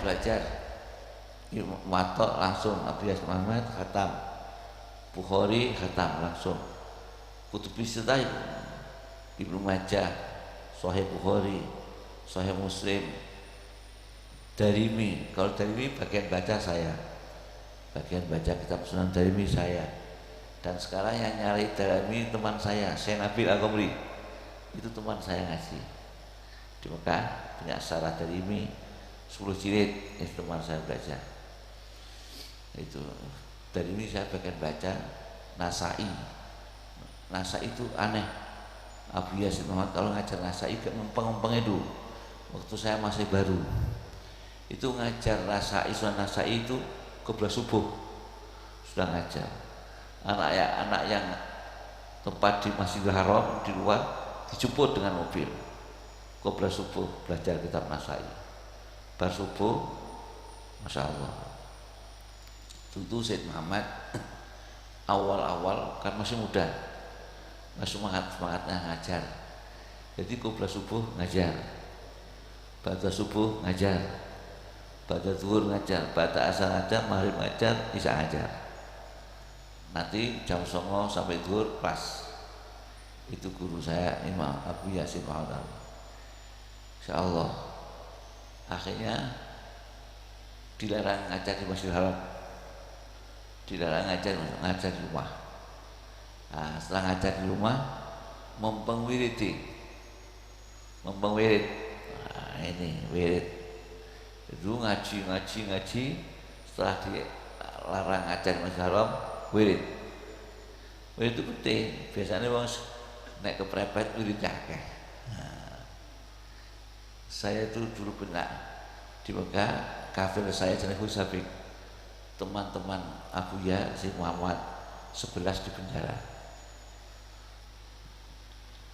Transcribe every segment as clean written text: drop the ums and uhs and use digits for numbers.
belajar ilmu Muwatta langsung, Abu Yasin Muhammad khatam, Bukhari khatam langsung, Kutubi Sittah Ibnu Majah, Sahih Bukhari, Sahih Muslim, Darimi. Kalau Darimi bagian baca saya, bagian baca kitab Sunan Darimi saya. Dan sekarang yang nyari Darimi teman saya, Syekh Nabil Al-Qamri. Itu teman saya ngasih di Mekah, punya syarah Darimi 10 jilid, itu teman saya belajar. Itu Darimi saya bagian baca. Nasai itu aneh. Abu Yasin Muhammad kalau ngajar Nasai gak ngempeng-ngempeng itu. Waktu saya masih baru itu ngajar Sunan Nasai itu qobla subuh sudah ngajar. Anak yang tempat di Masjidil Haram di luar dijemput dengan mobil qobla subuh belajar kitab Nasai. Bar subuh, Masya Allah. Itu Said Muhammad awal-awal kan masih muda, masih semangatnya ngajar. Jadi qobla subuh ngajar, ba'da subuh ngajar, ba'da zuhur ngajar, ba'da asar ngajar, maghrib ngajar, isya ngajar. Nanti jam 09.00 sampai zuhur kelas. Itu guru saya Imam Abu Yasin Muhammad. Insyaallah akhirnya dilarang ngajar di Masjidil Haram, dilarang ngajar di rumah. Nah, setelah ngajar di rumah mempengwirid. Nah, ini wirid. Dulu ngaji. Setelah dilarang ngajar di Masjidil Haram, wirid. Wirid itu penting. Biasanya bang naik ke prepet wirid akeh. Saya itu dulu pernah di Mekah, kafir saya jenis Husabik. Teman-teman Abu Yasin Muhammad 11 di penjara.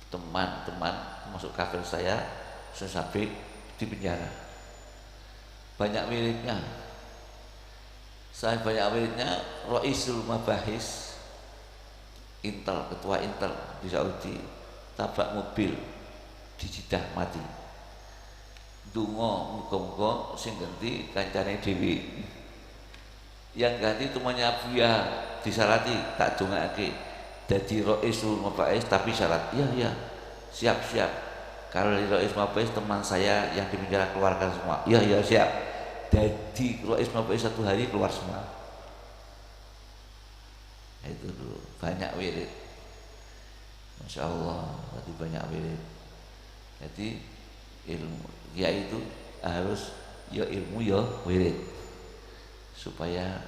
Teman-teman masuk kafir saya Husabik di penjara. Banyak wiridnya. Saya banyak wiridnya. Raisul Mabahis Intel, ketua Intel di Saudi tabrak mobil di Jeddah mati. Dungo muga-muga sing ganti kancane dhewe. Yang ganti temannya Abuya disarati tak dongake dadi Raisul Mabais tapi syarat. Iya, siap. Kalau Raisul Mabais teman saya yang di penjara keluarkan semua. Iya, siap. Jadi Raisul Mabais 1 hari keluar semua. Itu dulu banyak wirid. Masya Allah, tadi banyak wirid. Jadi ilmu ya itu harus ya ilmu ya wirid supaya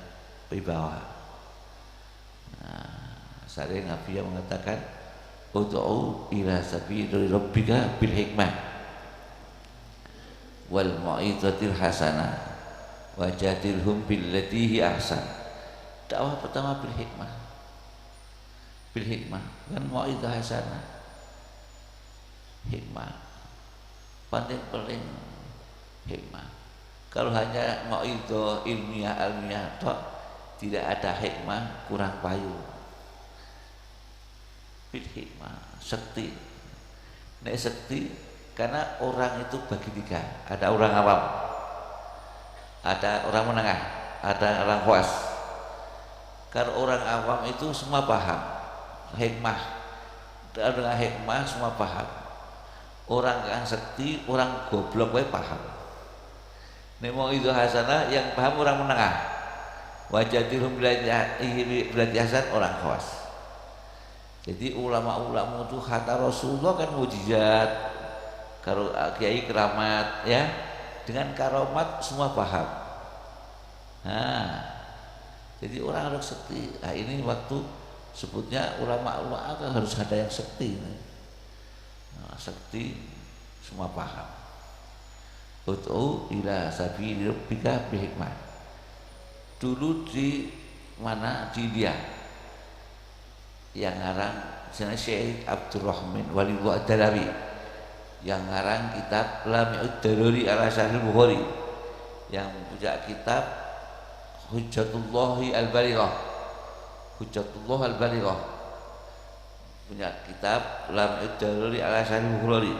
wibawa. Nah, sering Nabi yang mengatakan ud'u ila sabili rabbika bil hikmah wal mau'izatil hasanah wajadilhum billati hi ahsan. Dakwah pertama bil hikmah kan mau'izah hasanah, hikmah paling hikmah. Kalau hanya mau'izah ilmiah tok tidak ada hikmah, kurang payu. Bil hikmah, sekti. Nek sekti karena orang itu bagi 3. Ada orang awam, ada orang menengah, ada orang khawas. Kalau orang awam itu semua paham hikmah. Dengan hikmah semua paham. Orang yang sekti, orang goblok wae paham. Nek mau itu hasanah yang paham orang menengah. Wajadilhum bilati hasan orang khawas. Jadi ulama-ulama itu kata Rasulullah kan mujizat. Kalau kiai keramat ya, dengan karomat semua paham. Nah, jadi orang harus sekti. Nah, ini waktu sebutnya ulama-ulama harus ada yang sekti. Nah, sekti semua paham. Ud'u ila sabili rabbika bil hikmah. Dulu di mana di India yang ngarang Syekh Abdurrahman Waliullah Ad-Dalawi yang ngarang kitab Lami'ud Daruri ala Sahih Bukhari, yang punya kitab Hujjatullah Al-Balighah, punya kitab Lami'ud Daruri ala Sahih Bukhari.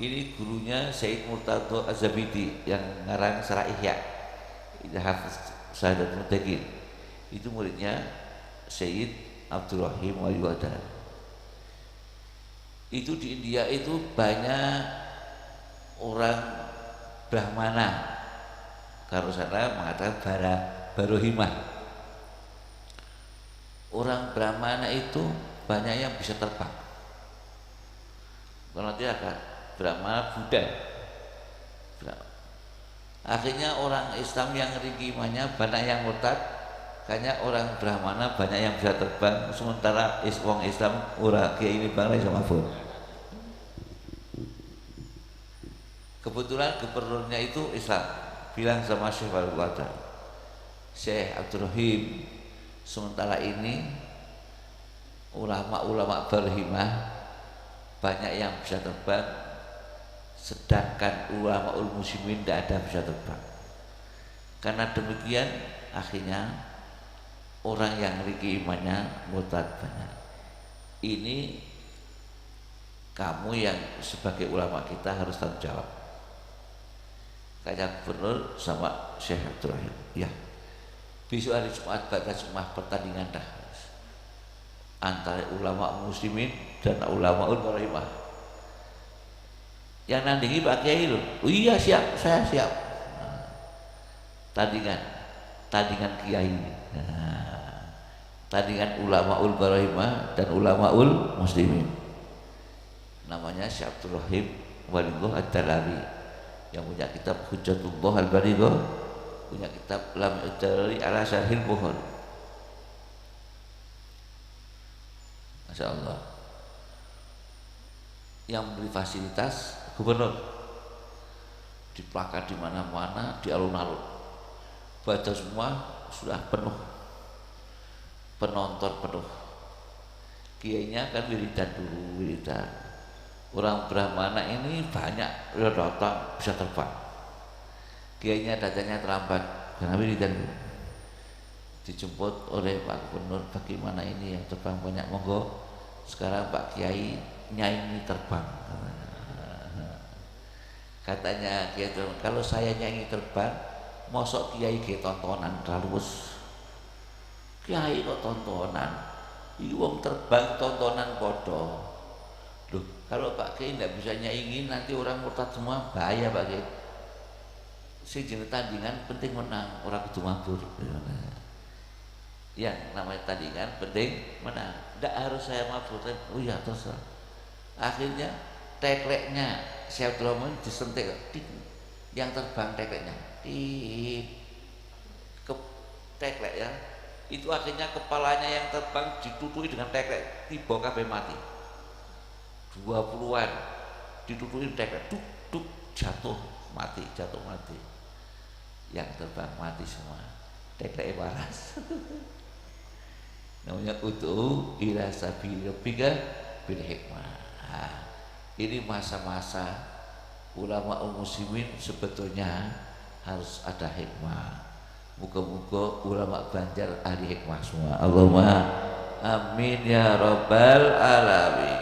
Ini gurunya Sayyid Murtado Az-Zabidi yang ngarang Syarah Ihya, Hafiz Sa'adatul Muttaqin. Itu muridnya Sayyid Abdul Rahim Waliwada. Itu di India itu banyak orang Brahmana, kalau sana mengatakan Barohimah. Orang Brahmana itu banyak yang bisa terbang. Kalau tidak kan Brahmana Buddha. Akhirnya orang Islam yang ringgi imannya banyak yang murtad, kayaknya orang Brahmana banyak yang bisa terbang, sementara wong Islam ora kiai ini bangsa sama pun. Kebetulan gubernurnya itu Islam, bilang sama Syekh Al-Wada, Syekh Abdul Rahim, sementara ini ulama-ulama berhimah banyak yang bisa terbang, sedangkan ulama muslimin tidak ada bisa terbang. Karena demikian akhirnya orang yang ringgi imannya murtad banyak. Ini kamu yang sebagai ulama kita harus tanggung jawab. Kayak gubernur sama Syekh Abdul Rahim, ya besok hari Jumat pada Jumat pertandingan dah antara ulama muslimin dan ulama ulama. Yang nandingi Pak Kiai loh. Oh iya siap, saya siap. Nah, tandingan Kiai. Nah, tandingan ulama ul barahimah dan ulama ul muslimin. Namanya Syekh Abdul Rahim Walidullah Ad-Dalawi yang punya kitab Hujjatullah Al-Balighah, punya kitab Lam Ad-Dalali ala Syarhil Bukhari. Masya Allah. Yang memberi fasilitas gubernur, diplakat di mana-mana, di alun-alun, baca semua sudah penuh, penonton penuh. Kiainya kan wiridan dulu, wiridan. Orang Brahmana ini banyak datang bisa terbang. Kiainya datangnya terlambat karena wiridan dulu. Dijemput oleh Pak Gubernur, bagaimana ini yang terbang banyak, monggo. Sekarang Pak Kiai nyanyi terbang. Katanya Kiai, kalau saya nyanyi terbang, mosok Kiai ke tontonan terus. Kiai kok tontonan? Iki wong terbang tontonan podo. Loh, kalau Pak Kiai tidak bisa nyanyi nanti orang murtad semua, bahaya Pak Kiai. Sing jenenge tandingan penting menang, orang kudu mabur. Yang namanya tandingan penting menang. Tidak harus saya mabur. Oh iya terserah. Akhirnya tekleknya Syekh Abdul Rahim disentik, yang terbang tekleknya ke teklek ya, itu akhirnya kepalanya yang terbang ditutui dengan teklek, tiba kabeh mati. 20-an ditutui teklek, duk jatuh mati. Yang terbang mati semua, teklek waras. Namanya utu ila sabili rabbika bil hikmah. Ini masa-masa ulama muslimin sebetulnya harus ada hikmah. Muka-muka ulama Banjar ahli hikmah semua. Allahumma amin ya rabbal alamin.